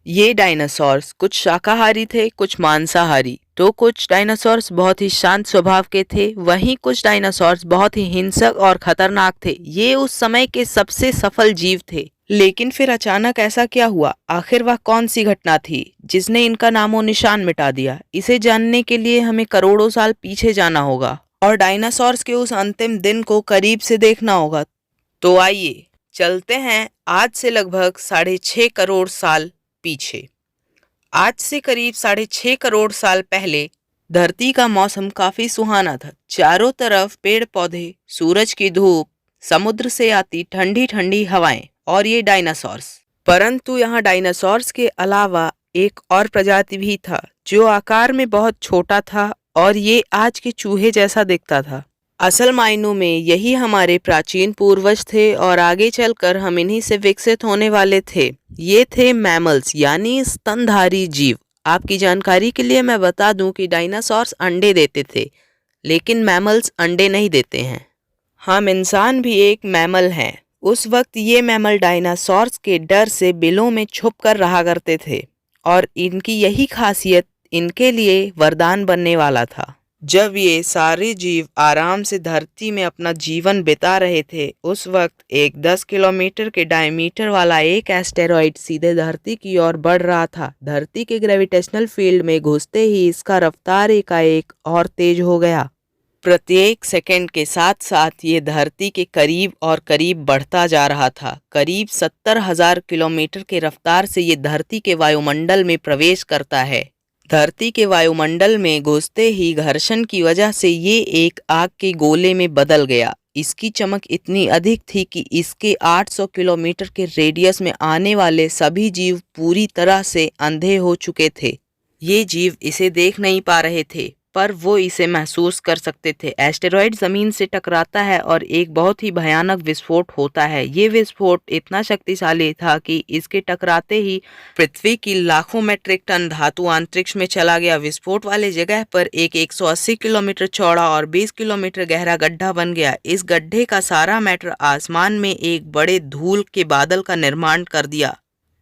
ये डायनासोर्स कुछ शाकाहारी थे, कुछ मांसाहारी। तो कुछ डायनासोर्स बहुत ही शांत स्वभाव के थे, वहीं कुछ डायनासोर्स बहुत ही हिंसक और खतरनाक थे। ये उस समय के सबसे सफल जीव थे। लेकिन फिर अचानक ऐसा क्या हुआ? आखिर वह कौन सी घटना थी जिसने इनका नामो निशान मिटा दिया? इसे जानने के लिए हमें करोड़ों साल पीछे जाना होगा और डायनासोर्स के उस अंतिम दिन को करीब से देखना होगा। तो आइए चलते हैं आज से लगभग 6.5 करोड़ साल पीछे। आज से करीब 6.5 करोड़ साल पहले धरती का मौसम काफी सुहाना था। चारों तरफ पेड़ पौधे, सूरज की धूप, समुद्र से आती ठंडी ठंडी हवाएं और ये डायनासोर्स। परंतु यहाँ डायनासोर्स के अलावा एक और प्रजाति भी था जो आकार में बहुत छोटा था और ये आज के चूहे जैसा दिखता था। असल मायनों में यही हमारे प्राचीन पूर्वज थे और आगे चलकर हम इन्हीं से विकसित होने वाले थे। ये थे मैमल्स यानी स्तनधारी जीव। आपकी जानकारी के लिए मैं बता दूं कि डायनासोर्स अंडे देते थे, लेकिन मैमल्स अंडे नहीं देते हैं। हम इंसान भी एक मैमल हैं। उस वक्त ये मैमल डायनासोर्स के डर से बिलों में छुप कर रहा करते थे और इनकी यही खासियत इनके लिए वरदान बनने वाला था। जब ये सारे जीव आराम से धरती में अपना जीवन बिता रहे थे, उस वक्त एक 10 किलोमीटर के डायमीटर वाला एक एस्टेरॉइड सीधे धरती की ओर बढ़ रहा था। धरती के ग्रेविटेशनल फील्ड में घुसते ही इसका रफ्तार एकाएक और तेज हो गया। प्रत्येक सेकंड के साथ साथ ये धरती के करीब और करीब बढ़ता जा रहा था। करीब 70,000 किलोमीटर के रफ्तार से ये धरती के वायुमंडल में प्रवेश करता है। धरती के वायुमंडल में घुसते ही घर्षण की वजह से ये एक आग के गोले में बदल गया। इसकी चमक इतनी अधिक थी कि इसके 800 किलोमीटर के रेडियस में आने वाले सभी जीव पूरी तरह से अंधे हो चुके थे। ये जीव इसे देख नहीं पा रहे थे, पर वो इसे महसूस कर सकते थे। एस्टेरॉइड जमीन से टकराता है और एक बहुत ही भयानक विस्फोट होता है। ये विस्फोट इतना शक्तिशाली था कि इसके टकराते ही पृथ्वी की लाखों मेट्रिक टन धातु अंतरिक्ष में चला गया। विस्फोट वाले जगह पर एक 180 किलोमीटर चौड़ा और 20 किलोमीटर गहरा गड्ढा बन गया। इस गड्ढे का सारा मैटर आसमान में एक बड़े धूल के बादल का निर्माण कर दिया।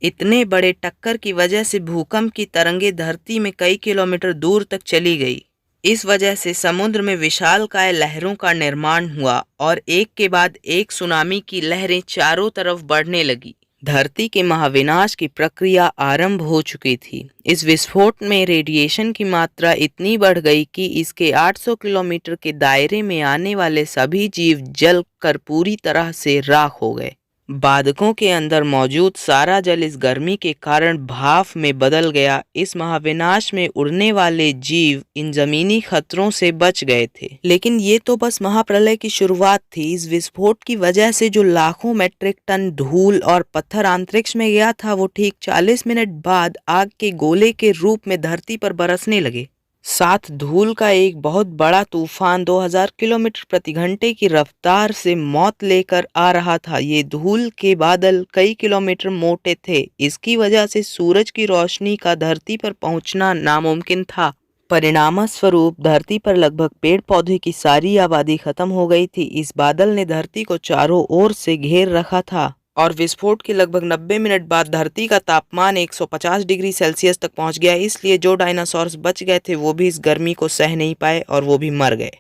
इतने बड़े टक्कर की वजह से भूकंप की तरंगे धरती में कई किलोमीटर दूर तक चली गई। इस वजह से समुद्र में विशालकाय लहरों का निर्माण हुआ और एक के बाद एक सुनामी की लहरें चारों तरफ बढ़ने लगी। धरती के महाविनाश की प्रक्रिया आरंभ हो चुकी थी। इस विस्फोट में रेडिएशन की मात्रा इतनी बढ़ गई कि इसके 800 किलोमीटर के दायरे में आने वाले सभी जीव जल कर पूरी तरह से राख हो गए। बादकों के अंदर मौजूद सारा जल इस गर्मी के कारण भाप में बदल गया। इस महाविनाश में उड़ने वाले जीव इन जमीनी खतरों से बच गए थे। लेकिन ये तो बस महाप्रलय की शुरुआत थी। इस विस्फोट की वजह से जो लाखों मेट्रिक टन धूल और पत्थर अंतरिक्ष में गया था, वो ठीक 40 मिनट बाद आग के गोले के रूप में धरती पर बरसने लगे। साथ धूल का एक बहुत बड़ा तूफान 2000 किलोमीटर प्रति घंटे की रफ्तार से मौत लेकर आ रहा था। ये धूल के बादल कई किलोमीटर मोटे थे। इसकी वजह से सूरज की रोशनी का धरती पर पहुंचना नामुमकिन था। परिणामस्वरूप धरती पर लगभग पेड़ पौधे की सारी आबादी खत्म हो गई थी। इस बादल ने धरती को चारों ओर से घेर रखा था और विस्फोट के लगभग 90 मिनट बाद धरती का तापमान 150 डिग्री सेल्सियस तक पहुंच गया। इसलिए जो डायनासोर्स बच गए थे वो भी इस गर्मी को सह नहीं पाए और वो भी मर गए।